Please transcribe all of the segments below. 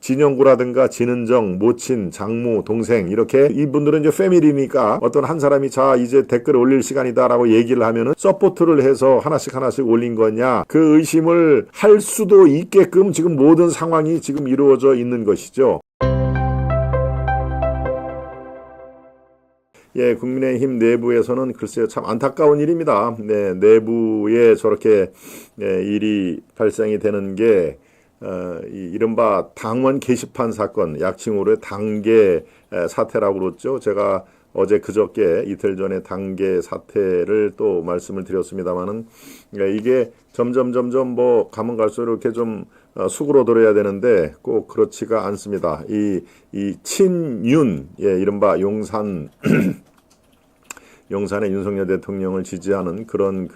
진영구라든가 진은정, 모친, 장모, 동생 이렇게 이분들은 이제 패밀리니까 어떤 한 사람이 자 이제 댓글을 올릴 시간이다라고 얘기를 하면은 서포트를 해서 하나씩 올린 거냐 그 의심을 할 수도 있게끔 지금 모든 상황이 지금 이루어져 있는 것이죠. 예, 국민의힘 내부에서는 글쎄요 참 안타까운 일입니다. 네, 내부에 저렇게 일이 발생이 되는 게 이른바 당원 게시판 사건, 약칭으로 당계 사태라고 그랬죠. 제가 어제 그저께 이틀 전에 당계 사태를 또 말씀을 드렸습니다만은 이게 점점 뭐 가면 갈수록 이렇게 좀 수그러들어야 되는데 꼭 그렇지가 않습니다. 이 친윤, 예, 이른바 용산의 윤석열 대통령을 지지하는 그런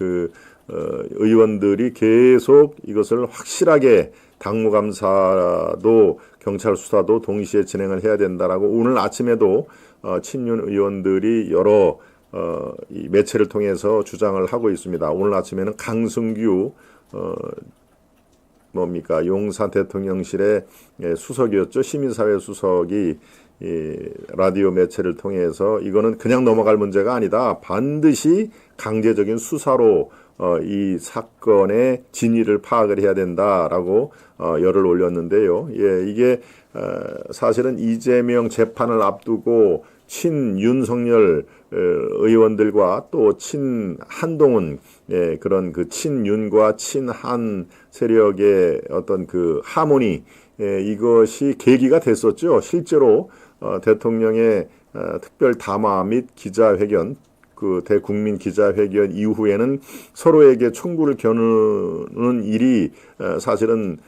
의원들이 계속 이것을 확실하게 당무감사도 경찰 수사도 동시에 진행을 해야 된다라고 오늘 아침에도 친윤 의원들이 여러 이 매체를 통해서 주장을 하고 있습니다. 오늘 아침에는 강승규 용산 대통령실의 수석이었죠. 시민사회 수석이 이 라디오 매체를 통해서 이거는 그냥 넘어갈 문제가 아니다. 반드시 강제적인 수사로 이 사건의 진위를 파악을 해야 된다라고 열을 올렸는데요. 예, 이게 사실은 이재명 재판을 앞두고 친윤석열 의원들과 또 친한동훈 그런 친윤과 친한 세력의 어떤 하모니 이것이 계기가 됐었죠. 실제로 대통령의 특별 담화 및 기자회견 대국민 기자회견 이후에는 서로에게 총구를 겨누는 일이 사실은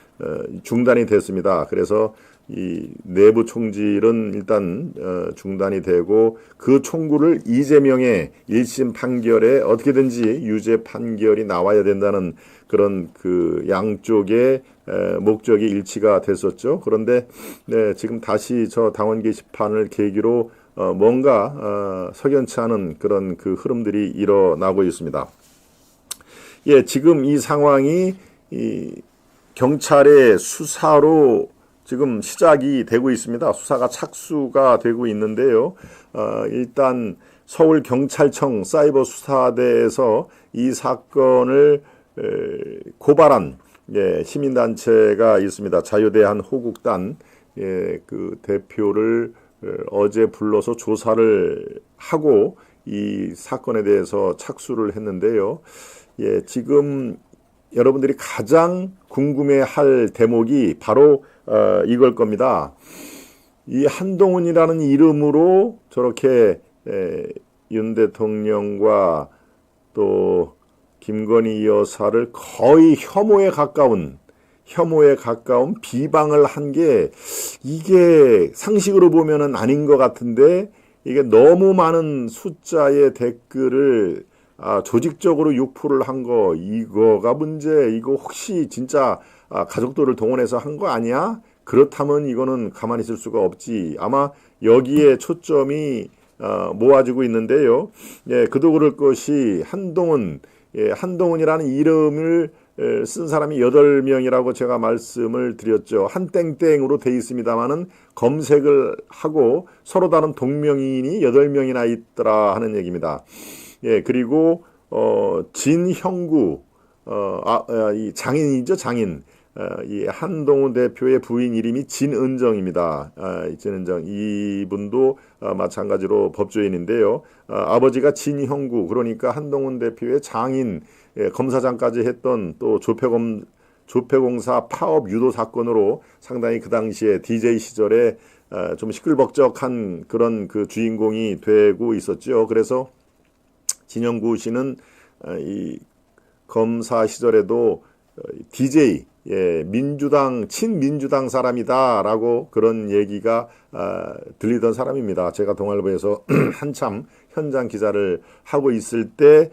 중단이 됐습니다. 그래서 이 내부 총질은 일단 중단이 되고 그 총구를 이재명의 1심 판결에 어떻게든지 유죄 판결이 나와야 된다는 그런 양쪽의 목적이 일치가 됐었죠. 그런데 지금 다시 저 당원 게시판을 계기로 뭔가 석연치 않은 그런 흐름들이 일어나고 있습니다. 예, 지금 이 상황이 경찰의 수사로 지금 시작이 되고 있습니다. 수사가 착수가 되고 있는데요. 일단 서울경찰청 사이버수사대에서 이 사건을 고발한 시민단체가 있습니다. 자유대한 호국단 대표를 어제 불러서 조사를 하고 이 사건에 대해서 착수를 했는데요. 예, 지금 여러분들이 가장 궁금해할 대목이 바로 이걸 겁니다. 이 한동훈이라는 이름으로 저렇게 윤 대통령과 또 김건희 여사를 거의 혐오에 가까운 비방을 한 게 이게 상식으로 보면은 아닌 것 같은데 이게 너무 많은 숫자의 댓글을 조직적으로 유포를 한 거 이거가 문제. 이거 혹시 진짜 가족들을 동원해서 한 거 아니야? 그렇다면 이거는 가만히 있을 수가 없지. 아마 여기에 초점이 모아지고 있는데요. 예, 그도 그럴 것이 한동훈이라는 이름을 쓴 사람이 8명이라고 제가 말씀을 드렸죠. 한땡땡으로 돼 있습니다만은 검색을 하고 서로 다른 동명이인이 8명이나 있더라 하는 얘기입니다. 예, 그리고 진형구 이 장인이죠, 장인. 이 한동훈 대표의 부인 이름이 진은정입니다. 진은정 이분도 마찬가지로 법조인인데요. 아버지가 진형구, 그러니까 한동훈 대표의 장인, 검사장까지 했던 또 조폐공사 파업 유도 사건으로 상당히 그 당시에 DJ 시절에 좀 시끌벅적한 그런 주인공이 되고 있었죠. 그래서 진형구 씨는 이 검사 시절에도 DJ, 친민주당 사람이다라고 그런 얘기가 들리던 사람입니다. 제가 동아일보에서 한참 현장 기자를 하고 있을 때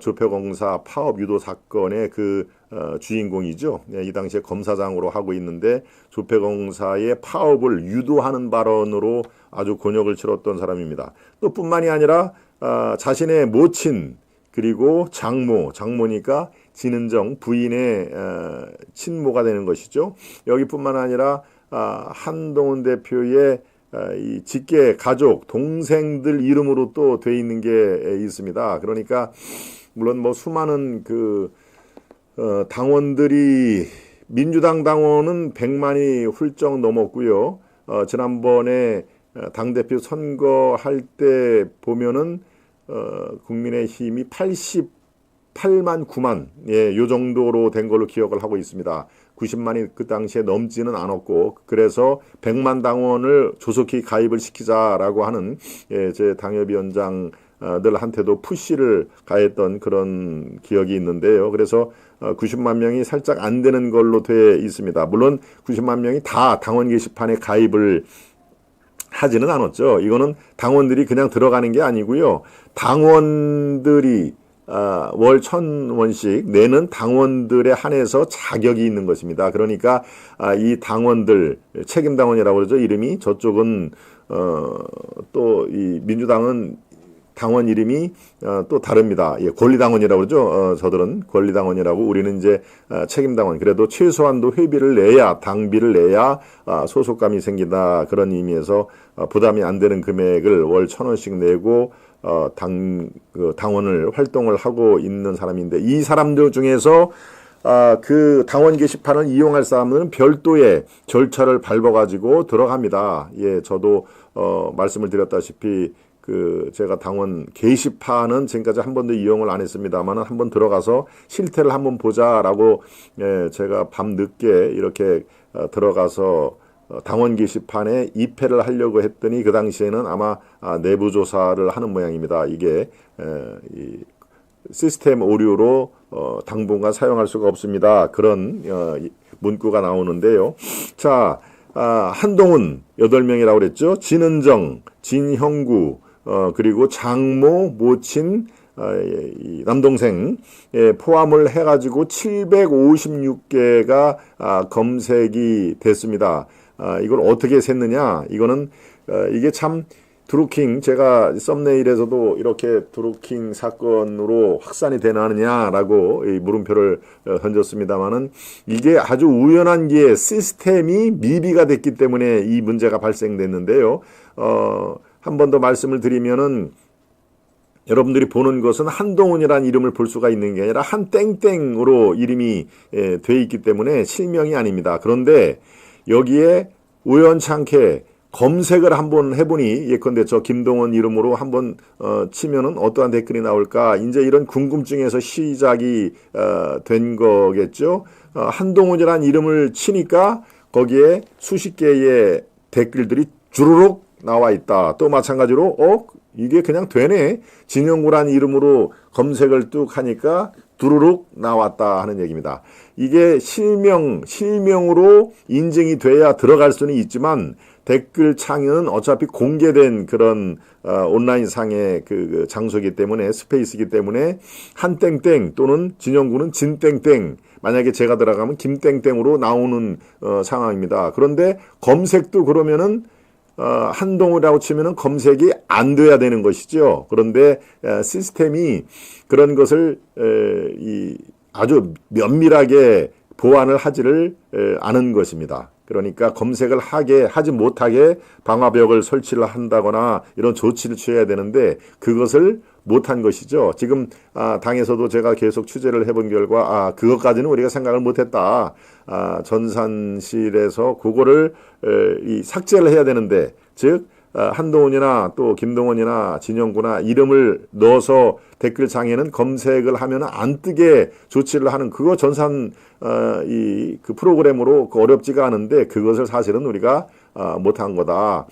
조폐공사 파업 유도 사건의 주인공이죠. 이 당시에 검사장으로 하고 있는데 조폐공사의 파업을 유도하는 발언으로 아주 곤욕을 치렀던 사람입니다. 또 뿐만이 아니라 자신의 모친 그리고 장모니까 진은정 부인의 친모가 되는 것이죠. 여기뿐만 아니라 한동훈 대표의 이 직계 가족, 동생들 이름으로 또 돼 있는 게 있습니다. 그러니까 물론 뭐 수많은 당원들이 민주당 당원은 100만이 훌쩍 넘었고요. 지난번에 당대표 선거할 때 보면은 국민의힘이 88만 9만 요 정도로 된 걸로 기억을 하고 있습니다. 90만이 그 당시에 넘지는 않았고, 그래서 100만 당원을 조속히 가입을 시키자라고 하는 제 당협위원장들한테도 푸시를 가했던 그런 기억이 있는데요. 그래서 90만 명이 살짝 안 되는 걸로 돼 있습니다. 물론 90만 명이 다 당원 게시판에 가입을 하지는 않았죠. 이거는 당원들이 그냥 들어가는 게 아니고요. 당원들이 월 1,000원씩 내는 당원들에 한해서 자격이 있는 것입니다. 그러니까 이 당원들, 책임당원이라고 그러죠. 이름이. 저쪽은 또 이 민주당은 당원 이름이 또 다릅니다. 권리당원이라고 그러죠. 저들은 권리당원이라고, 우리는 이제 책임당원. 그래도 최소한도 회비를 내야, 당비를 내야 소속감이 생긴다. 그런 의미에서 부담이 안 되는 금액을 월 1,000원씩 내고 당원을 활동을 하고 있는 사람인데, 이 사람들 중에서 그 당원 게시판을 이용할 사람은 별도의 절차를 밟아가지고 들어갑니다. 저도 말씀을 드렸다시피 제가 당원 게시판은 지금까지 한 번도 이용을 안 했습니다만, 한번 들어가서 실태를 한번 보자라고 제가 밤 늦게 이렇게 들어가서 당원 게시판에 입회를 하려고 했더니, 그 당시에는 아마 내부 조사를 하는 모양입니다. 이게 이 시스템 오류로 당분간 사용할 수가 없습니다. 그런 문구가 나오는데요. 자, 한동훈 8명이라고 그랬죠. 진은정, 진형구, 그리고 장모, 모친, 이 남동생 포함을 해가지고 756개가 검색이 됐습니다. 이걸 어떻게 셌느냐? 이거는 이게 참 드루킹, 제가 썸네일에서도 이렇게 드루킹 사건으로 확산이 되느냐라고 물음표를 던졌습니다만은, 이게 아주 우연한 게 시스템이 미비가 됐기 때문에 이 문제가 발생됐는데요. 한 번 더 말씀을 드리면은, 여러분들이 보는 것은 한동훈이라는 이름을 볼 수가 있는 게 아니라 한땡땡으로 이름이 돼 있기 때문에 실명이 아닙니다. 그런데 여기에 우연찮게 검색을 한번 해보니, 예컨대 저 김동원 이름으로 한번 치면은 어떠한 댓글이 나올까, 이제 이런 궁금증에서 시작이 된 거겠죠. 한동훈이라는 이름을 치니까 거기에 수십 개의 댓글들이 주르륵 나와 있다. 또 마찬가지로 이게 그냥 되네. 진영구라는 이름으로 검색을 뚝 하니까 두루룩 나왔다 하는 얘기입니다. 이게 실명으로 인증이 돼야 들어갈 수는 있지만, 댓글 창은 어차피 공개된 그런 온라인 상의 그 장소이기 때문에, 스페이스이기 때문에, 한땡땡 또는 진영구는 진땡땡, 만약에 제가 들어가면 김땡땡으로 나오는 상황입니다. 그런데 검색도 그러면은 한동훈이라고 치면은 검색이 안 돼야 되는 것이죠. 그런데 시스템이 그런 것을 아주 면밀하게 보완을 하지를 않은 것입니다. 그러니까 검색을 하지 못하게 방화벽을 설치를 한다거나 이런 조치를 취해야 되는데, 그것을 못한 것이죠. 지금 당에서도 제가 계속 취재를 해본 결과 그것까지는 우리가 생각을 못했다. 전산실에서 그거를 삭제를 해야 되는데, 즉 한동훈이나 또 김동원이나 진영구나 이름을 넣어서 댓글창에는 검색을 하면 안 뜨게 조치를 하는, 그거 전산 그 프로그램으로 어렵지가 않은데, 그것을 사실은 우리가 못한 거다.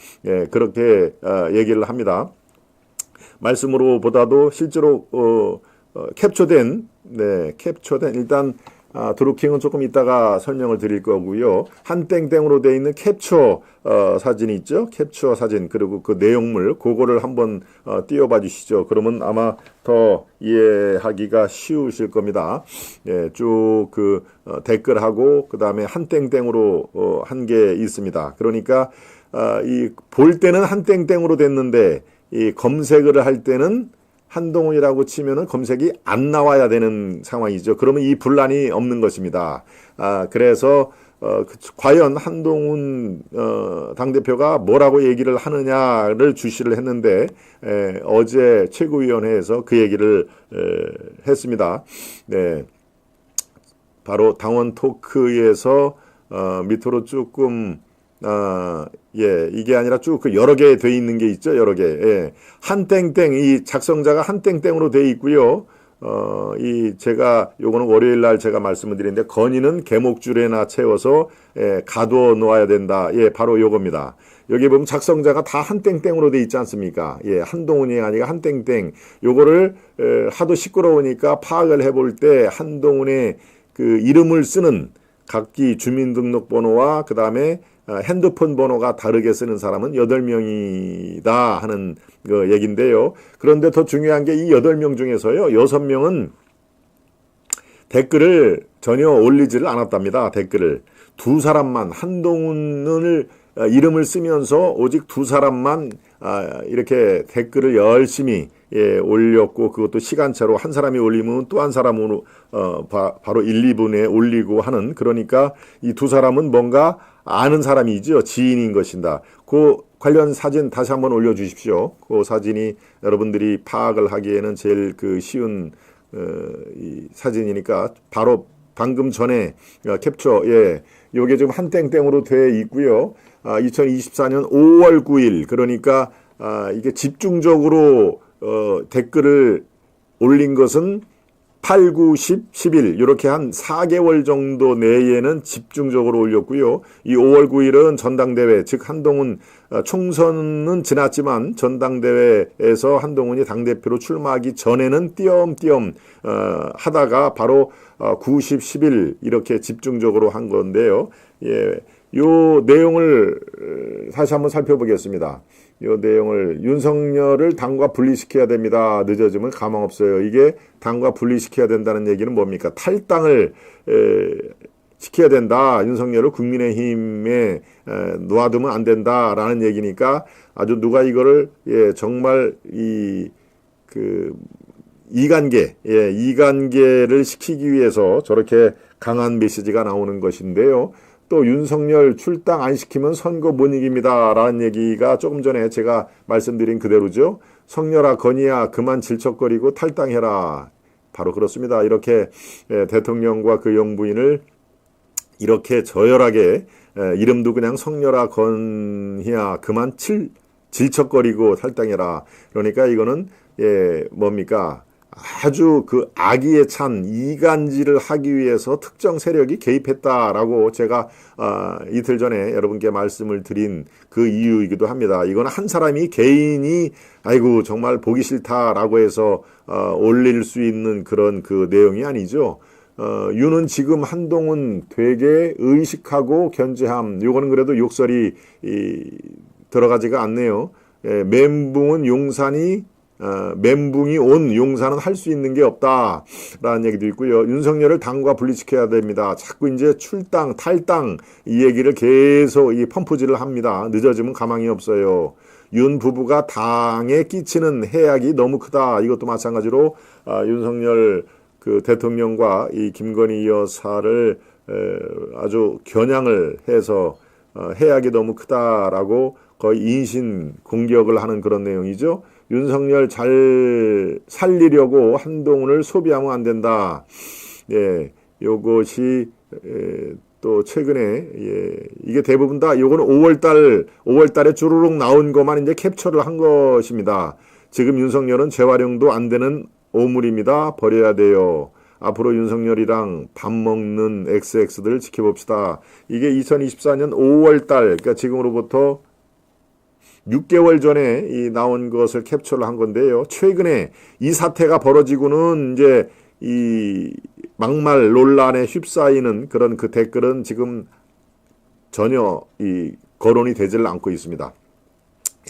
그렇게 얘기를 합니다. 말씀으로 보다도 실제로 캡처된 일단 드루킹은 조금 이따가 설명을 드릴 거고요. 한땡땡으로 되어 있는 캡처 사진이 있죠. 캡처 사진, 그리고 그 내용물, 그거를 한번 띄워봐 주시죠. 그러면 아마 더 이해하기가 쉬우실 겁니다. 쭉 댓글하고 그 다음에 한땡땡으로 한 게 있습니다. 그러니까 볼 때는 한땡땡으로 됐는데, 이 검색을 할 때는 한동훈이라고 치면은 검색이 안 나와야 되는 상황이죠. 그러면 이 분란이 없는 것입니다. 그래서 과연 한동훈 당대표가 뭐라고 얘기를 하느냐를 주시를 했는데 어제 최고위원회에서 그 얘기를 했습니다. 네, 바로 당원 토크에서 밑으로 조금 이게 아니라 쭉 그 여러 개 돼 있는 게 있죠. 여러 개. 예. 한땡땡 이 작성자가 한땡땡으로 돼 있고요. 제가 요거는 월요일 날 제가 말씀을 드리는데 건의는 개목줄에나 채워서 가두어 놓아야 된다. 예, 바로 요겁니다. 여기 보면 작성자가 다 한땡땡으로 돼 있지 않습니까? 예, 한동훈이 아니라 한땡땡. 요거를 하도 시끄러우니까 파악을 해볼 때 한동훈의 그 이름을 쓰는 각기 주민등록번호와 그 다음에 핸드폰 번호가 다르게 쓰는 사람은 8명이다 하는 그 얘기인데요. 그런데 더 중요한 게 이 8명 중에서요. 6명은 댓글을 전혀 올리지를 않았답니다. 댓글을. 두 사람만 한동훈을 이름을 쓰면서 오직 두 사람만 이렇게 댓글을 열심히 올렸고 그것도 시간차로 한 사람이 올리면 또 한 사람으로 바로 1, 2분에 올리고 하는 그러니까 이 두 사람은 뭔가 아는 사람이죠. 지인인 것인다. 그 관련 사진 다시 한번 올려주십시오. 그 사진이 여러분들이 파악을 하기에는 제일 그 쉬운 이 사진이니까 바로 방금 전에 캡처 요게 지금 한땡땡으로 돼 있고요. 2024년 5월 9일 그러니까 이게 집중적으로 댓글을 올린 것은 8, 9, 10, 11 이렇게 한 4개월 정도 내에는 집중적으로 올렸고요. 이 5월 9일은 전당대회 즉 한동훈 총선은 지났지만 전당대회에서 한동훈이 당대표로 출마하기 전에는 띄엄띄엄 하다가 바로 9, 10, 11 이렇게 집중적으로 한 건데요. 예, 요 내용을 다시 한번 살펴보겠습니다. 이 내용을 윤석열을 당과 분리시켜야 됩니다. 늦어지면 가망 없어요. 이게 당과 분리시켜야 된다는 얘기는 뭡니까? 탈당을 시켜야 된다. 윤석열을 국민의힘에 놓아두면 안 된다라는 얘기니까 아주 누가 이거를 정말 이간계를 시키기 위해서 저렇게 강한 메시지가 나오는 것인데요. 또 윤석열 출당 안 시키면 선거 못 이깁니다. 라는 얘기가 조금 전에 제가 말씀드린 그대로죠. 성렬아 건의야 그만 질척거리고 탈당해라. 바로 그렇습니다. 이렇게 대통령과 그 영부인을 이렇게 저열하게 이름도 그냥 성렬아 건의야 그만 질척거리고 탈당해라. 그러니까 이거는 뭡니까? 아주 그 악의에 찬 이간질을 하기 위해서 특정 세력이 개입했다라고 제가 이틀 전에 여러분께 말씀을 드린 그 이유이기도 합니다. 이건 한 사람이 개인이 아이고 정말 보기 싫다라고 해서 올릴 수 있는 그런 그 내용이 아니죠. 윤은 지금 한동훈 되게 의식하고 견제함. 요거는 그래도 욕설이 들어가지가 않네요. 멘붕은 용산이 멘붕이 온 용산은 할 수 있는 게 없다라는 얘기도 있고요. 윤석열을 당과 분리시켜야 됩니다. 자꾸 이제 출당, 탈당 이 얘기를 계속 이 펌프질을 합니다. 늦어지면 가망이 없어요. 윤 부부가 당에 끼치는 해악이 너무 크다. 이것도 마찬가지로 윤석열 그 대통령과 이 김건희 여사를 아주 겨냥을 해서 해악이 너무 크다라고 거의 인신 공격을 하는 그런 내용이죠. 윤석열 잘 살리려고 한동훈을 소비하면 안 된다. 예, 요것이 또 최근에 이게 대부분 다 요거는 5월 달에 주르륵 나온 것만 이제 캡처를 한 것입니다. 지금 윤석열은 재활용도 안 되는 오물입니다. 버려야 돼요. 앞으로 윤석열이랑 밥 먹는 XX들 지켜봅시다. 이게 2024년 5월 달, 그러니까 지금으로부터 6개월 전에 이 나온 것을 캡처를 한 건데요. 최근에 이 사태가 벌어지고는 이제 이 막말 논란에 휩싸이는 그런 그 댓글은 지금 전혀 이 거론이 되지를 않고 있습니다.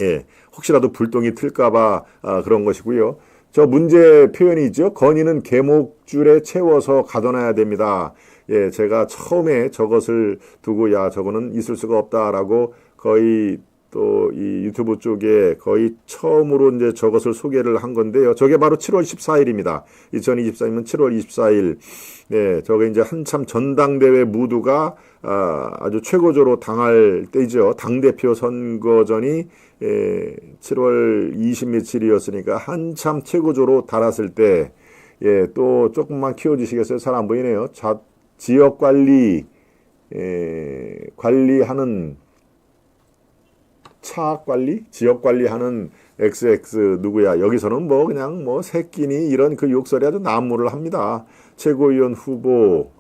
예, 혹시라도 불똥이 튈까봐 그런 것이고요. 저 문제 표현이 있죠. 건의는 개목줄에 채워서 가둬놔야 됩니다. 예, 제가 처음에 저것을 두고 야 저거는 있을 수가 없다라고 거의 또 이 유튜브 쪽에 거의 처음으로 이제 저것을 소개를 한 건데요. 저게 바로 7월 14일입니다. 2024년은 7월 24일. 네, 저게 이제 한참 전당대회 무드가 아주 최고조로 당할 때이죠. 당대표 선거전이 7월 20 며칠이었으니까 한참 최고조로 달았을 때, 예, 또 조금만 키워주시겠어요? 잘 안 보이네요. 지역 관리하는 차 관리? 지역 관리하는 XX 누구야? 여기서는 뭐 그냥 뭐 새끼니 이런 그 욕설이 아주 난무를 합니다. 최고위원 후보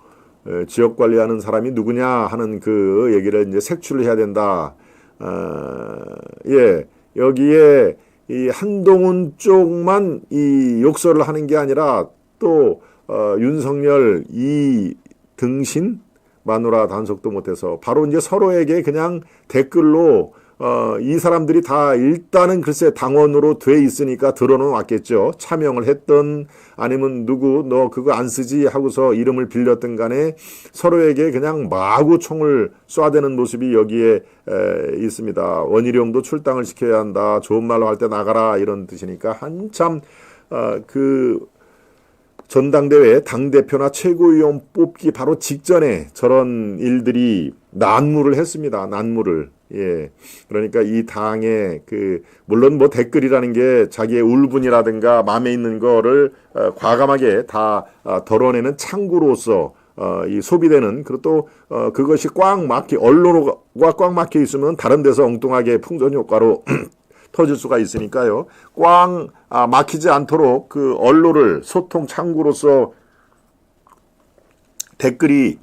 지역 관리하는 사람이 누구냐 하는 그 얘기를 이제 색출을 해야 된다. 예, 여기에 이 한동훈 쪽만 이 욕설을 하는 게 아니라 또 윤석열 이 등신 마누라 단속도 못해서 바로 이제 서로에게 그냥 댓글로 이 사람들이 다 일단은 글쎄 당원으로 돼 있으니까 들어는 왔겠죠. 참여를 했던 아니면 누구 너 그거 안 쓰지 하고서 이름을 빌렸던 간에 서로에게 그냥 마구 총을 쏴대는 모습이 여기에 있습니다. 원희룡도 출당을 시켜야 한다. 좋은 말로 할 때 나가라 이런 뜻이니까 한참 그 전당대회 당대표나 최고위원 뽑기 바로 직전에 저런 일들이 난무를 했습니다. 난무를. 예. 그러니까 이 당의 물론 뭐 댓글이라는 게 자기의 울분이라든가 마음에 있는 거를 과감하게 다 덜어내는 창구로서 이 소비되는, 그리고 또 그것이 언론과 꽉 막혀 있으면 다른 데서 엉뚱하게 풍선 효과로 터질 수가 있으니까요. 꽉 막히지 않도록 그 언론을 소통 창구로서 댓글이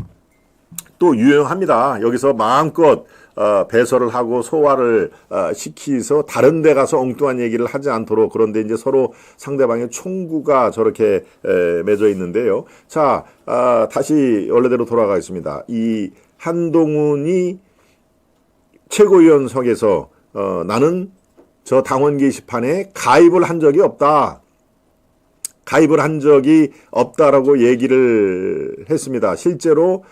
또 유용합니다. 여기서 마음껏 배설을 하고 소화를 시키서 다른 데 가서 엉뚱한 얘기를 하지 않도록, 그런데 이제 서로 상대방의 총구가 저렇게 맺어 있는데요. 자, 다시 원래대로 돌아가겠습니다. 이 한동훈이 최고위원석에서 나는 저 당원 게시판에 가입을 한 적이 없다. 가입을 한 적이 없다라고 얘기를 했습니다. 실제로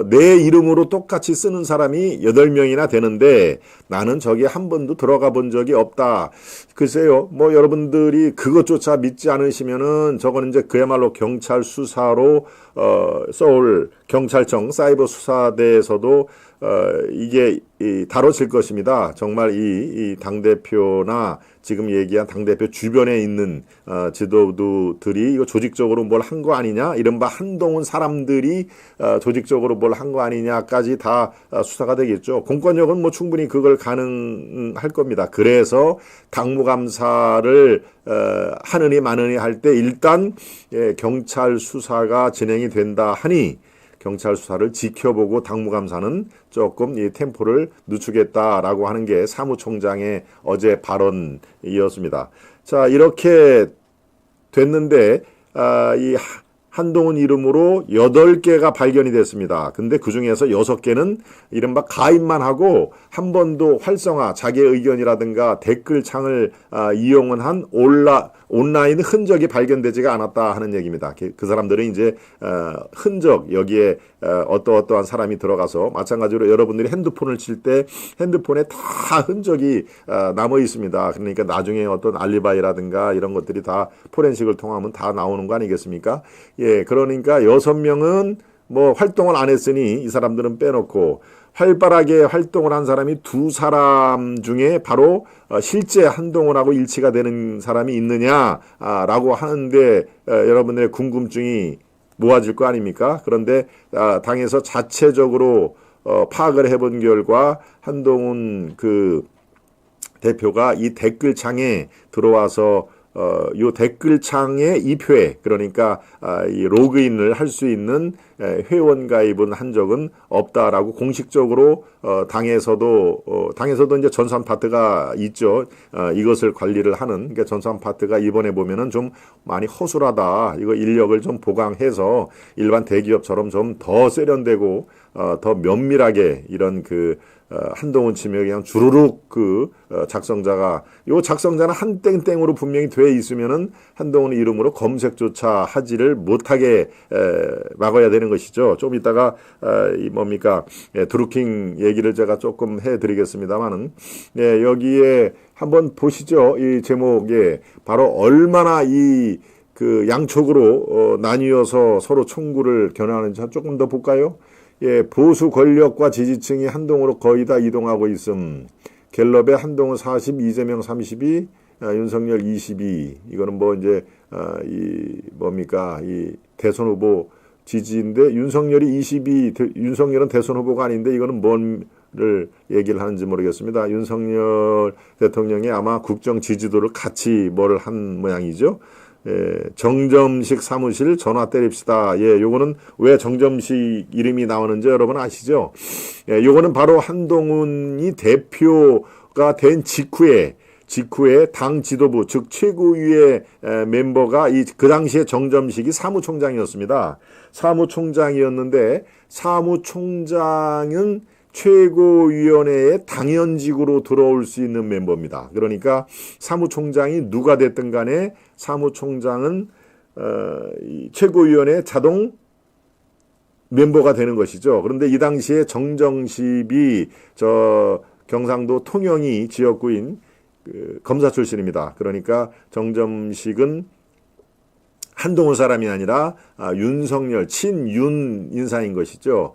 내 이름으로 똑같이 쓰는 사람이 8명이나 되는데 나는 저기 한 번도 들어가 본 적이 없다. 글쎄요, 뭐 여러분들이 그것조차 믿지 않으시면은 저거는 이제 그야말로 경찰 수사로 서울 경찰청 사이버 수사대에서도 이게 다뤄질 것입니다. 정말 이 당대표나 지금 얘기한 당대표 주변에 있는 지도부들이 이거 조직적으로 뭘 한 거 아니냐, 이른바 한동훈 사람들이 조직적으로 뭘 한 거 아니냐까지 다 수사가 되겠죠. 공권력은 뭐 충분히 그걸 가능할 겁니다. 그래서 당무감사를 하느니 마느니 할 때 일단 경찰 수사가 진행이 된다 하니 경찰 수사를 지켜보고 당무감사는 조금 이 템포를 늦추겠다라고 하는 게 사무총장의 어제 발언이었습니다. 자, 이렇게 됐는데 이 한동훈 이름으로 8개가 발견이 됐습니다. 근데 그 중에서 6개는 이른바 가입만 하고 한 번도 활성화, 자기의 의견이라든가 댓글창을 이용은 한 온라인 흔적이 발견되지가 않았다 하는 얘기입니다. 그 사람들은 이제 흔적, 여기에 어떠한 사람이 들어가서, 마찬가지로 여러분들이 핸드폰을 칠 때 핸드폰에 다 흔적이 남아 있습니다. 그러니까 나중에 어떤 알리바이라든가 이런 것들이 다 포렌식을 통하면 다 나오는 거 아니겠습니까? 예, 그러니까 6명은 뭐 활동을 안 했으니 이 사람들은 빼놓고 활발하게 활동을 한 사람이 2사람 중에 바로 실제 한동훈하고 일치가 되는 사람이 있느냐라고 하는데 여러분들의 궁금증이 모아질 거 아닙니까? 그런데 당에서 자체적으로 파악을 해본 결과 한동훈 그 대표가 이 댓글창에 들어와서 요 댓글창에 입회, 그러니까 이 로그인을 할 수 있는 회원 가입은 한 적은 없다라고 공식적으로 당에서도 이제 전산 파트가 있죠. 이것을 관리를 하는, 그러니까 전산 파트가 이번에 보면은 좀 많이 허술하다. 이거 인력을 좀 보강해서 일반 대기업처럼 좀 더 세련되고 더 면밀하게 이런 한동훈 치면 그냥 주르륵 작성자는 한 땡땡으로 분명히 돼 있으면은 한동훈 이름으로 검색조차 하지를 못하게 막아야 되는 되는 것이죠. 좀 이따가 이 뭡니까 드루킹 얘기를 제가 조금 해드리겠습니다만은 여기에 한번 보시죠. 이 제목에 바로 얼마나 이 그 양쪽으로 나뉘어서 서로 총구를 겨누하는지 조금 더 볼까요? 보수 권력과 지지층이 한동으로 거의 다 이동하고 있음. 갤럽의 한동훈 40, 이재명 32, 윤석열 22. 이거는 뭐 이제 이 뭡니까 이 대선 후보 지지인데 윤석열이 22. 윤석열은 대선 후보가 아닌데 이거는 뭔를 얘기를 하는지 모르겠습니다. 윤석열 대통령이 아마 국정 지지도를 같이 뭘 한 모양이죠. 정점식 사무실 전화 때립시다. 요거는 왜 정점식 이름이 나오는지 여러분 아시죠? 요거는 바로 한동훈이 대표가 된 직후에 당 지도부 즉 최고위의 멤버가 그 당시에 정점식이 사무총장이었습니다. 사무총장이었는데 사무총장은 최고위원회에 당연직으로 들어올 수 있는 멤버입니다. 그러니까 사무총장이 누가 됐든 간에 사무총장은 최고위원회 자동 멤버가 되는 것이죠. 그런데 이 당시에 정정식이 저 경상도 통영이 지역구인 검사 출신입니다. 그러니까 정점식은 한동훈 사람이 아니라 윤석열 친윤 인사인 것이죠.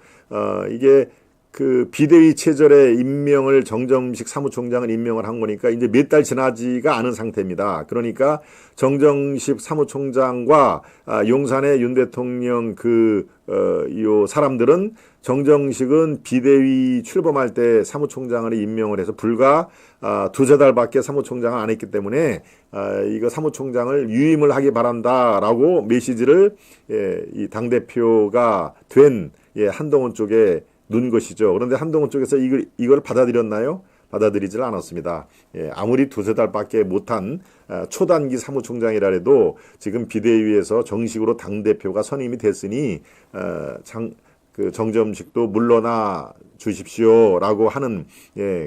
이게 그 비대위 체제의 임명을 정점식 사무총장을 임명을 한 거니까 이제 몇 달 지나지가 않은 상태입니다. 그러니까 정점식 사무총장과 용산의 윤 대통령 요 사람들은 정점식은 비대위 출범할 때 사무총장을 임명을 해서 불과 두세 달밖에 사무총장을 안 했기 때문에 이거 사무총장을 유임을 하기 바란다라고 메시지를 이 당대표가 된 한동훈 쪽에 눈 것이죠. 그런데 한동훈 쪽에서 이걸 받아들였나요? 받아들이질 않았습니다. 아무리 두세 달밖에 못한 초단기 사무총장이라 해도 지금 비대위에서 정식으로 당대표가 선임이 됐으니 정점식도 물러나 주십시오라고 하는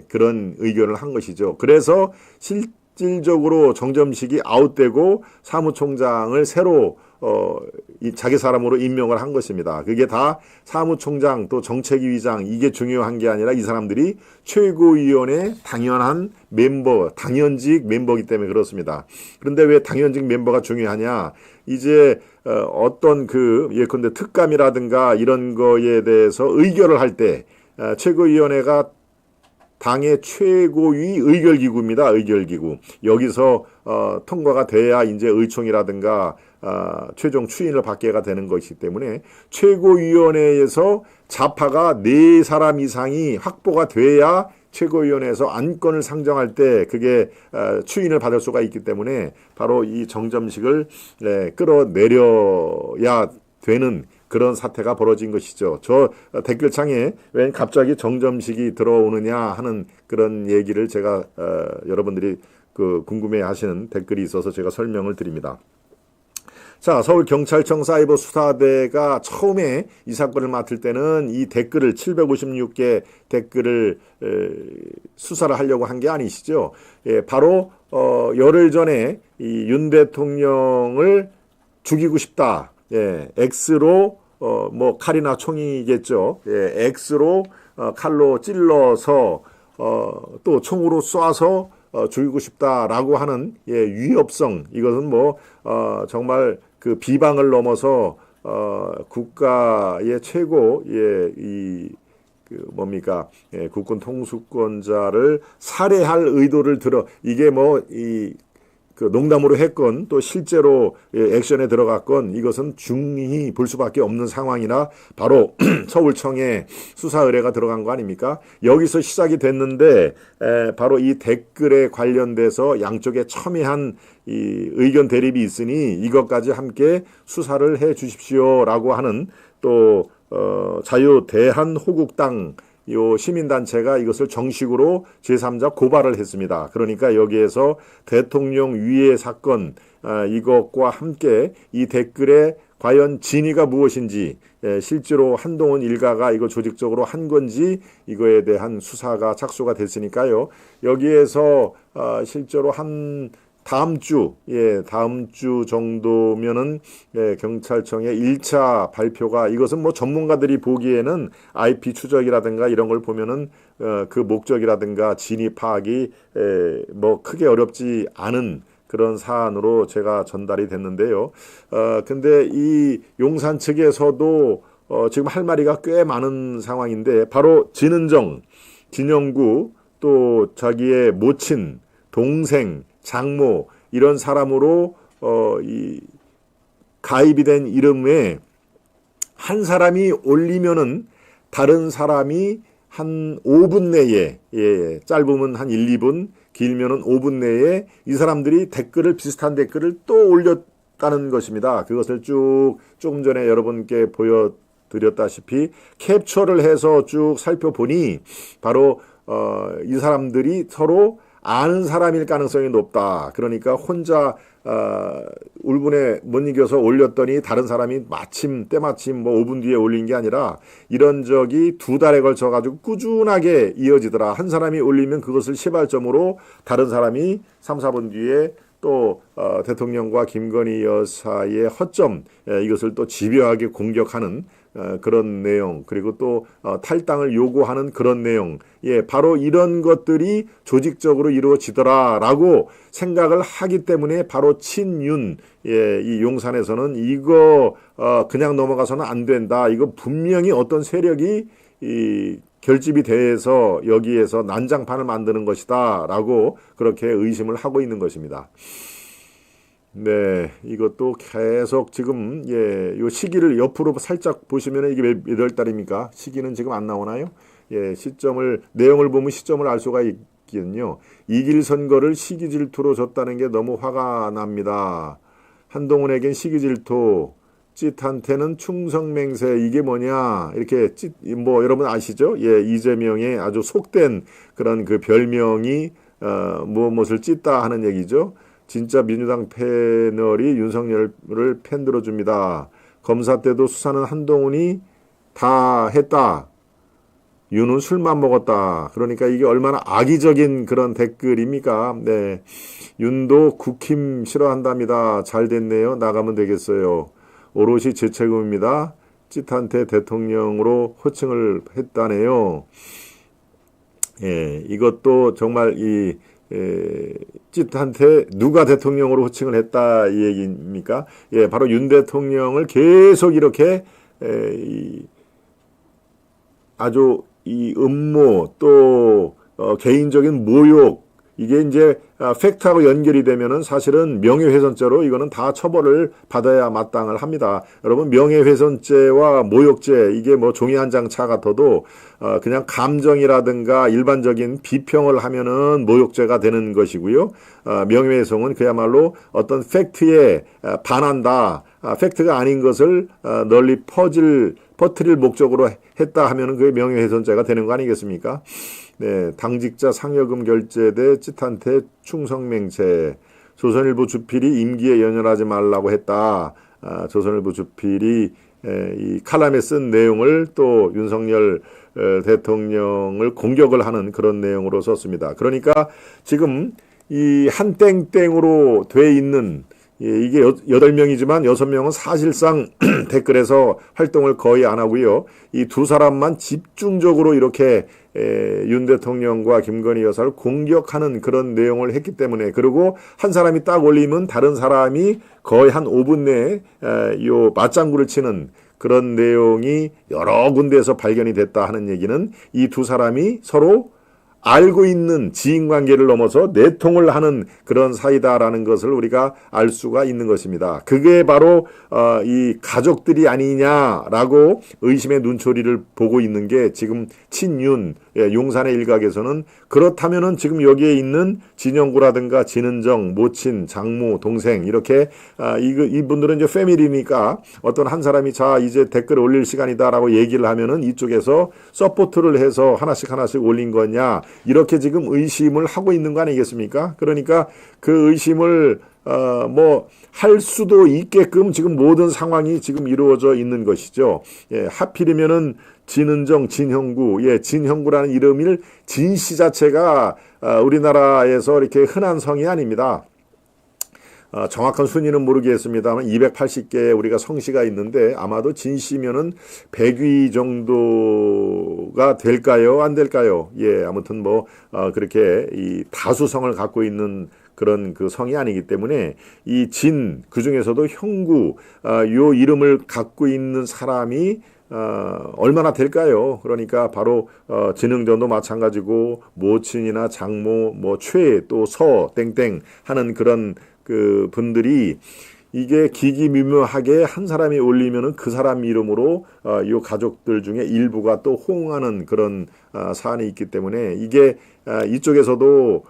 그런 의견을 한 것이죠. 그래서 실질적으로 정점식이 아웃되고 사무총장을 새로 자기 사람으로 임명을 한 것입니다. 그게 다 사무총장 또 정책위의장 이게 중요한 게 아니라 이 사람들이 최고위원회 당연한 멤버, 당연직 멤버이기 때문에 그렇습니다. 그런데 왜 당연직 멤버가 중요하냐? 이제 어떤 예컨대 특감이라든가 이런 거에 대해서 의결을 할 때 최고위원회가 당의 최고위 의결기구입니다. 의결기구. 여기서 통과가 돼야 이제 의총이라든가 최종 추인을 받게가 되는 것이기 때문에 최고위원회에서 좌파가 4사람 이상이 확보가 돼야 최고위원회에서 안건을 상정할 때 그게 추인을 받을 수가 있기 때문에 바로 이 정점식을 끌어내려야 되는 그런 사태가 벌어진 것이죠. 저 댓글창에 왜 갑자기 정점식이 들어오느냐 하는 그런 얘기를 제가 여러분들이 궁금해하시는 댓글이 있어서 제가 설명을 드립니다. 자, 서울경찰청 사이버 수사대가 처음에 이 사건을 맡을 때는 이 댓글을 756개 댓글을 수사를 하려고 한 게 아니시죠. 바로 열흘 전에 이 윤 대통령을 죽이고 싶다. X로 뭐 칼이나 총이겠죠. X로 칼로 찔러서 또 총으로 쏴서 죽이고 싶다라고 하는 위협성 이것은 뭐 정말 그 비방을 넘어서 국가의 최고 국군 통수권자를 살해할 의도를 이게 뭐 농담으로 했건 또 실제로 액션에 들어갔건 이것은 중히 볼 수밖에 없는 상황이나 바로 서울청에 수사 의뢰가 들어간 거 아닙니까? 여기서 시작이 됐는데 바로 이 댓글에 관련돼서 양쪽에 첨예한 이 의견 대립이 있으니 이것까지 함께 수사를 해 주십시오라고 하는 또 자유대한호국당 요 시민단체가 이것을 정식으로 제3자 고발을 했습니다. 그러니까 여기에서 대통령 위해 사건 이것과 함께 이 댓글에 과연 진위가 무엇인지 실제로 한동훈 일가가 이거 조직적으로 한 건지 이거에 대한 수사가 착수가 됐으니까요. 여기에서 실제로 한 다음 주 정도면은 경찰청의 1차 발표가, 이것은 뭐 전문가들이 보기에는 IP 추적이라든가 이런 걸 보면은 그 목적이라든가 진위 파악이 뭐 크게 어렵지 않은 그런 사안으로 제가 전달이 됐는데요. 근데 이 용산 측에서도 지금 할 말이가 꽤 많은 상황인데, 바로 진은정, 진영구, 또 자기의 모친, 동생, 장모 이런 사람으로 이 가입이 된 이름에 한 사람이 올리면은 다른 사람이 한 5분 내에, 짧으면 한 1, 2분, 길면은 5분 내에 이 사람들이 비슷한 댓글을 또 올렸다는 것입니다. 그것을 조금 전에 여러분께 보여드렸다시피 캡처를 해서 쭉 살펴보니 바로 이 사람들이 서로 아는 사람일 가능성이 높다. 그러니까 혼자 울분에 못 이겨서 올렸더니 다른 사람이 때마침 뭐 5분 뒤에 올린 게 아니라 이런 적이 2달에 걸쳐 가지고 꾸준하게 이어지더라. 한 사람이 올리면 그것을 시발점으로 다른 사람이 3, 4분 뒤에 또 대통령과 김건희 여사의 허점, 이것을 또 집요하게 공격하는 그런 내용, 그리고 또 탈당을 요구하는 그런 내용, 바로 이런 것들이 조직적으로 이루어지더라라고 생각을 하기 때문에 바로 친윤, 이 용산에서는 이거 그냥 넘어가서는 안 된다. 이거 분명히 어떤 세력이 결집이 돼서 여기에서 난장판을 만드는 것이다 라고 그렇게 의심을 하고 있는 것입니다. 네, 이것도 계속 지금 요 시기를 옆으로 살짝 보시면 이게 몇 월 달입니까? 시기는 지금 안 나오나요? 내용을 보면 시점을 알 수가 있거든요. 이길 선거를 시기 질투로 줬다는 게 너무 화가 납니다. 한동훈에겐 시기 질투, 찌한테는 충성맹세, 이게 뭐냐, 이렇게 뭐 여러분 아시죠? 이재명의 아주 속된 그런 그 별명이 무엇을 찢다 하는 얘기죠. 진짜 민주당 패널이 윤석열을 편들어 줍니다. 검사 때도 수사는 한동훈이 다 했다. 윤은 술만 먹었다. 그러니까 이게 얼마나 악의적인 그런 댓글입니까? 네, 윤도 국힘 싫어한답니다. 잘 됐네요. 나가면 되겠어요. 오롯이 제 책임입니다. 찌한테 대통령으로 호칭을 했다네요. 이것도 정말 찌한테 누가 대통령으로 호칭을 했다 이 얘기입니까? 바로 윤 대통령을 계속 이렇게 아주 이 음모 또 개인적인 모욕, 이게 이제 팩트하고 연결이 되면은 사실은 명예훼손죄로 이거는 다 처벌을 받아야 마땅을 합니다. 여러분, 명예훼손죄와 모욕죄, 이게 뭐 종이 한 장 차 같아도 그냥 감정이라든가 일반적인 비평을 하면은 모욕죄가 되는 것이고요. 명예훼손은 그야말로 어떤 팩트에 반한다, 팩트가 아닌 것을 널리 퍼뜨릴 목적으로 했다 하면은 그게 명예훼손죄가 되는 거 아니겠습니까? 네, 당직자 상여금 결제대 찌한테 충성맹세. 조선일보 주필이 임기에 연연하지 말라고 했다. 조선일보 주필이 이 칼럼에 쓴 내용을 또 윤석열 대통령을 공격을 하는 그런 내용으로 썼습니다. 그러니까 지금 이 한땡땡으로 돼 있는, 이게 8명이지만 6명은 사실상 댓글에서 활동을 거의 안 하고요. 이 두 사람만 집중적으로 이렇게 윤 대통령과 김건희 여사를 공격하는 그런 내용을 했기 때문에, 그리고 한 사람이 딱 올리면 다른 사람이 거의 한 5분 내에 요 맞장구를 치는 그런 내용이 여러 군데에서 발견이 됐다 하는 얘기는 이 두 사람이 서로 알고 있는 지인관계를 넘어서 내통을 하는 그런 사이다라는 것을 우리가 알 수가 있는 것입니다. 그게 바로 이 가족들이 아니냐라고 의심의 눈초리를 보고 있는 게 지금 친윤, 용산의 일각에서는 그렇다면은 지금 여기에 있는 진영구라든가 진은정, 모친, 장모, 동생, 이렇게 이분들은 이제 패밀리니까 어떤 한 사람이 자 이제 댓글을 올릴 시간이다라고 얘기를 하면은 이쪽에서 서포트를 해서 하나씩 올린 거냐, 이렇게 지금 의심을 하고 있는 거 아니겠습니까? 그러니까 그 의심을 뭐 할 수도 있게끔 지금 모든 상황이 지금 이루어져 있는 것이죠. 하필이면은 진은정, 진형구, 진형구라는 이름을 진씨 자체가 우리나라에서 이렇게 흔한 성이 아닙니다. 정확한 순위는 모르겠습니다만 280개의 우리가 성시가 있는데 아마도 진시면은 100위 정도가 될까요? 안 될까요? 예, 아무튼 뭐 그렇게 이 다수성을 갖고 있는 그런 그 성이 아니기 때문에 이 진, 그 중에서도 형구, 요 이름을 갖고 있는 사람이 얼마나 될까요? 그러니까 바로 진흥전도 마찬가지고 모친이나 장모, 뭐 최, 또 서, 땡땡 하는 그런 그 분들이 이게 기기미묘하게 한 사람이 올리면은 그 사람 이름으로 이 가족들 중에 일부가 또 호응하는 그런 사안이 있기 때문에 이게 이쪽에서도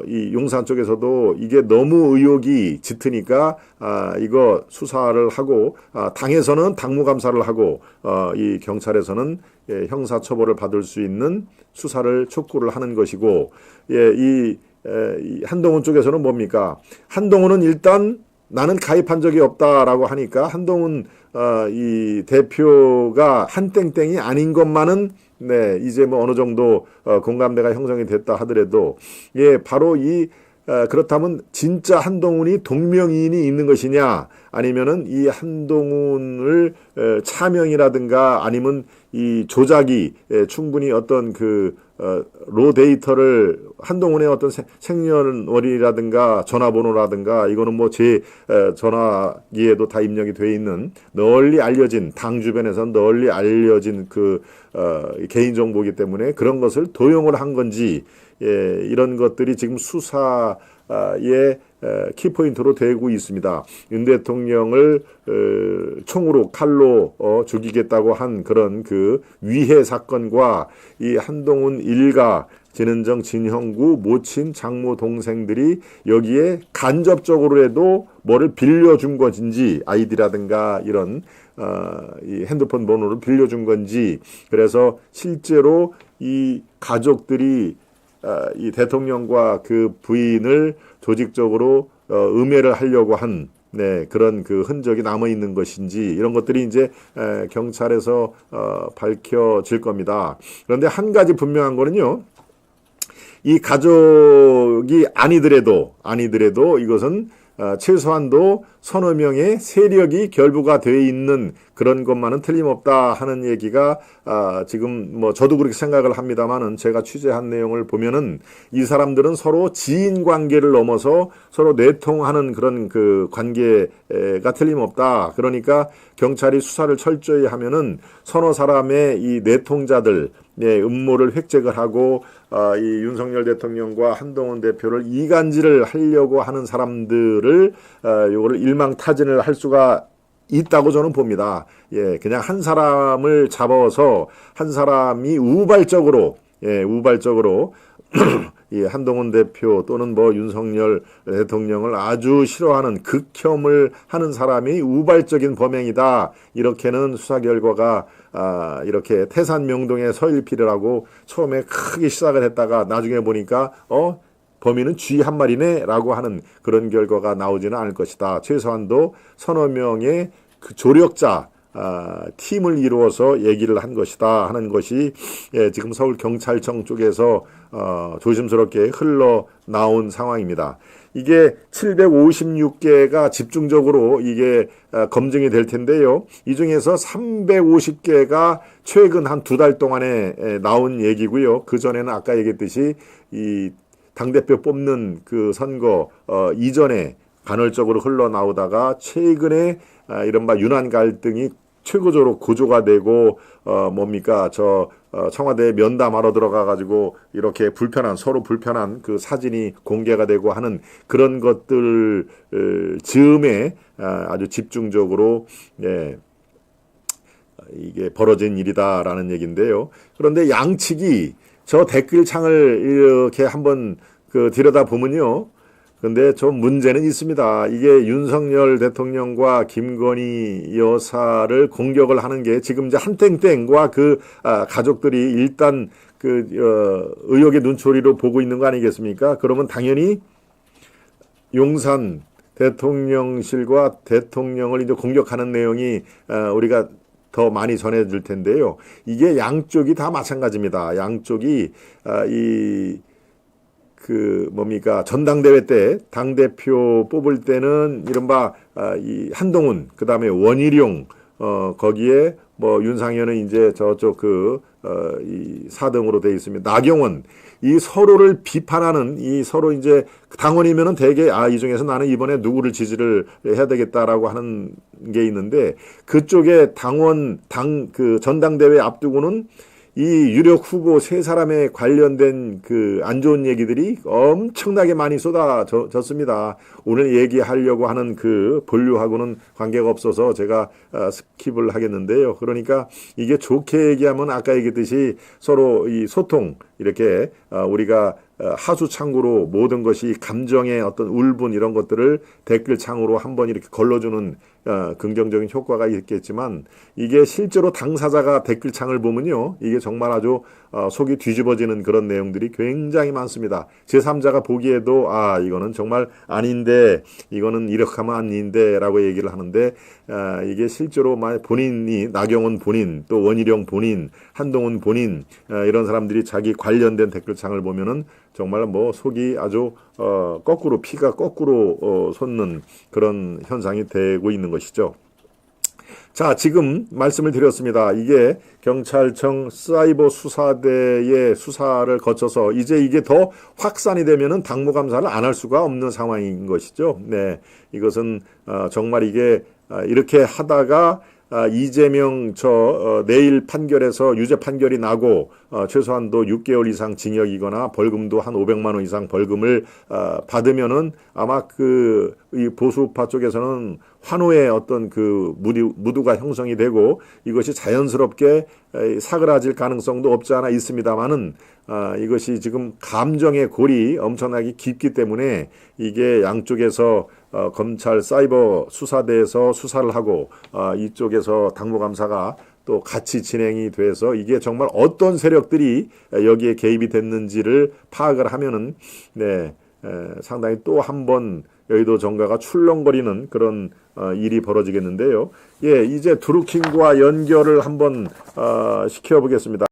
이 용산 쪽에서도 이게 너무 의혹이 짙으니까 이거 수사를 하고 당에서는 당무감사를 하고 이 경찰에서는 형사 처벌을 받을 수 있는 수사를 촉구를 하는 것이고 이 한동훈 쪽에서는 뭡니까? 한동훈은 일단 나는 가입한 적이 없다라고 하니까 한동훈 이 대표가 한땡땡이 아닌 것만은 네 이제 뭐 어느 정도 공감대가 형성이 됐다 하더라도 예 바로 이 그렇다면 진짜 한동훈이 동명이인이 있는 것이냐 아니면은 이 한동훈을 차명이라든가 아니면 이 조작이 충분히 어떤 로 데이터를 한동훈의 어떤 생년월일이라든가 전화번호라든가 이거는 뭐 제 전화기에도 다 입력이 돼 있는 널리 알려진 당 주변에서 널리 알려진 개인정보이기 때문에 그런 것을 도용을 한 건지 이런 것들이 지금 수사의 키포인트로 되고 있습니다. 윤 대통령을 총으로 칼로 죽이겠다고 한 그런 그 위해 사건과 이 한동훈 일가 진은정, 진형구, 모친, 장모 동생들이 여기에 간접적으로라도 뭐를 빌려준 것인지 아이디라든가 이런 이 핸드폰 번호를 빌려준 건지 그래서 실제로 이 가족들이 이 대통령과 그 부인을 조직적으로 음해를 하려고 한 그런 그 흔적이 남아 있는 것인지 이런 것들이 이제 경찰에서 밝혀질 겁니다. 그런데 한 가지 분명한 거는요. 이 가족이 아니더라도 이것은 최소한도 서너 명의 세력이 결부가 되어 있는 그런 것만은 틀림없다 하는 얘기가 지금 뭐 저도 그렇게 생각을 합니다만은 제가 취재한 내용을 보면은 이 사람들은 서로 지인 관계를 넘어서 서로 내통하는 그런 그 관계가 틀림없다. 그러니까 경찰이 수사를 철저히 하면은 서너 사람의 이 내통자들 음모를 획책을 하고 이 윤석열 대통령과 한동훈 대표를 이간질을 하려고 하는 사람들을 요거를 일망타진을 할 수가 있다고 저는 봅니다. 예, 그냥 한 사람을 잡아서 한 사람이 우발적으로 이 한동훈 대표 또는 뭐 윤석열 대통령을 아주 싫어하는 극혐을 하는 사람이 우발적인 범행이다. 이렇게는 수사 결과가 이렇게 태산명동의 서일필이라고 처음에 크게 시작을 했다가 나중에 보니까 범인은 쥐 한 마리네라고 하는 그런 결과가 나오지는 않을 것이다. 최소한도 서너 명의 그 조력자 팀을 이루어서 얘기를 한 것이다 하는 것이 지금 서울경찰청 쪽에서 조심스럽게 흘러나온 상황입니다. 이게 756개가 집중적으로 이게 검증이 될 텐데요. 이 중에서 350개가 최근 한 2달 동안에 나온 얘기고요. 그전에는 아까 얘기했듯이 이 당대표 뽑는 그 선거 이전에 간헐적으로 흘러나오다가 최근에 이른바 윤한 갈등이 최고조로 고조가 되고 청와대 면담하러 들어가가지고 이렇게 서로 불편한 그 사진이 공개가 되고 하는 그런 것들 즈음에 아주 집중적으로 이게 벌어진 일이다라는 얘기인데요. 그런데 양측이 저 댓글창을 이렇게 한번 들여다 보면요. 근데 좀 문제는 있습니다. 이게 윤석열 대통령과 김건희 여사를 공격을 하는 게 지금 이제 한땡땡과 그 가족들이 일단 의혹의 눈초리로 보고 있는 거 아니겠습니까? 그러면 당연히 용산 대통령실과 대통령을 이제 공격하는 내용이 우리가 더 많이 전해줄 텐데요. 이게 양쪽이 다 마찬가지입니다. 양쪽이 그 뭡니까 전당대회 때 당대표 뽑을 때는 이른바 이 한동훈 그다음에 원희룡 거기에 뭐 윤상현은 이제 저쪽 이 4등으로 돼 있습니다. 나경원 이 서로를 비판하는 이 서로 이제 당원이면은 대개 이 중에서 나는 이번에 누구를 지지를 해야 되겠다라고 하는 게 있는데 그쪽에 그 전당대회 앞두고는 이 유력 후보 세 사람에 관련된 그 안 좋은 얘기들이 엄청나게 많이 쏟아졌습니다. 오늘 얘기하려고 하는 그 본류하고는 관계가 없어서 제가 스킵을 하겠는데요. 그러니까 이게 좋게 얘기하면 아까 얘기했듯이 서로 이 소통 이렇게 우리가 하수창구로 모든 것이 감정의 어떤 울분 이런 것들을 댓글창으로 한번 이렇게 걸러주는 긍정적인 효과가 있겠지만 이게 실제로 당사자가 댓글창을 보면요. 이게 정말 아주 속이 뒤집어지는 그런 내용들이 굉장히 많습니다. 제3자가 보기에도 이거는 정말 아닌데 이거는 이렇게 하면 아닌데 라고 얘기를 하는데 이게 실제로 본인이 나경원 본인 또 원희룡 본인 한동훈 본인 이런 사람들이 자기 관련된 댓글창을 보면은 정말 뭐 속이 아주 거꾸로 피가 거꾸로 솟는 그런 현상이 되고 있는 것이죠. 자, 지금 말씀을 드렸습니다. 이게 경찰청 사이버 수사대의 수사를 거쳐서 이제 이게 더 확산이 되면은 당무감사를 안 할 수가 없는 상황인 것이죠. 네, 이것은 정말 이게 이렇게 하다가 이재명 내일 판결에서 유죄 판결이 나고 최소한도 6개월 이상 징역이거나 벌금도 한 500만 원 이상 벌금을 받으면은 아마 이 보수파 쪽에서는 환호의 어떤 그 무드가 형성이 되고 이것이 자연스럽게 사그라질 가능성도 없지 않아 있습니다만은 이것이 지금 감정의 골이 엄청나게 깊기 때문에 이게 양쪽에서 검찰 사이버 수사대에서 수사를 하고 이쪽에서 당무감사가 또 같이 진행이 돼서 이게 정말 어떤 세력들이 여기에 개입이 됐는지를 파악을 하면은 상당히 또 한 번 여의도 정가가 출렁거리는 그런 일이 벌어지겠는데요. 예, 이제 드루킹과 연결을 한번 시켜보겠습니다.